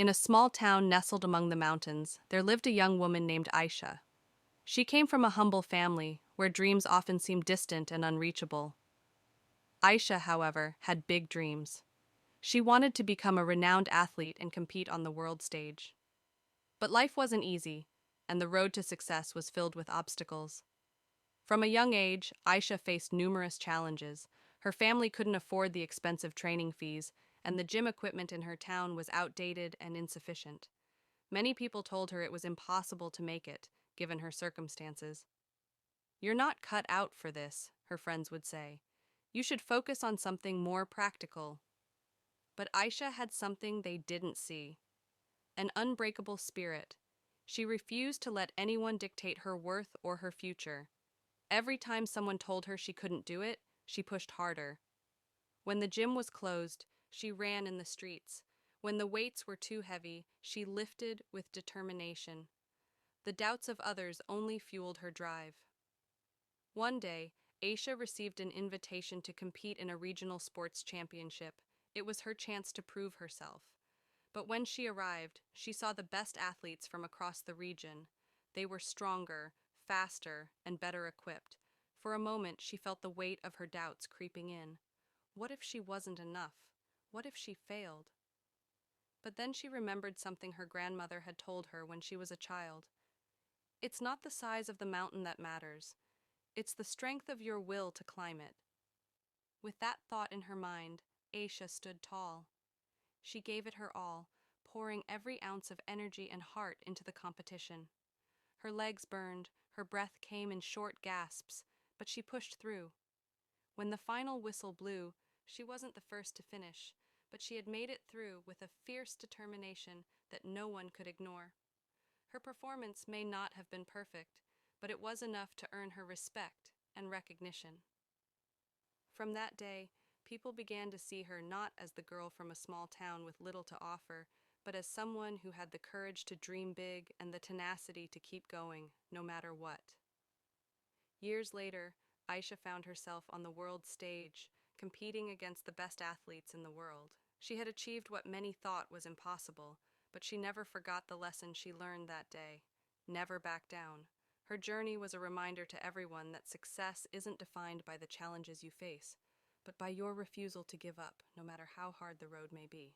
In a small town nestled among the mountains, there lived a young woman named Aisha. She came from a humble family, where dreams often seemed distant and unreachable. Aisha, however, had big dreams. She wanted to become a renowned athlete and compete on the world stage. But life wasn't easy, and the road to success was filled with obstacles. From a young age, Aisha faced numerous challenges. Her family couldn't afford the expensive training fees, and the gym equipment in her town was outdated and insufficient. Many people told her it was impossible to make it, given her circumstances. "You're not cut out for this," her friends would say. "You should focus on something more practical." But Aisha had something they didn't see: an unbreakable spirit. She refused to let anyone dictate her worth or her future. Every time someone told her she couldn't do it, she pushed harder. When the gym was closed, she ran in the streets. When the weights were too heavy, she lifted with determination. The doubts of others only fueled her drive. One day, Aisha received an invitation to compete in a regional sports championship. It was her chance to prove herself. But when she arrived, she saw the best athletes from across the region. They were stronger, faster, and better equipped. For a moment, she felt the weight of her doubts creeping in. What if she wasn't enough? What if she failed? But then she remembered something her grandmother had told her when she was a child. "It's not the size of the mountain that matters. It's the strength of your will to climb it." With that thought in her mind, Aisha stood tall. She gave it her all, pouring every ounce of energy and heart into the competition. Her legs burned, her breath came in short gasps, but she pushed through. When the final whistle blew, she wasn't the first to finish, but she had made it through with a fierce determination that no one could ignore. Her performance may not have been perfect, but it was enough to earn her respect and recognition. From that day, people began to see her not as the girl from a small town with little to offer, but as someone who had the courage to dream big and the tenacity to keep going, no matter what. Years later, Aisha found herself on the world stage, competing against the best athletes in the world. She had achieved what many thought was impossible, but she never forgot the lesson she learned that day: never back down. Her journey was a reminder to everyone that success isn't defined by the challenges you face, but by your refusal to give up, no matter how hard the road may be.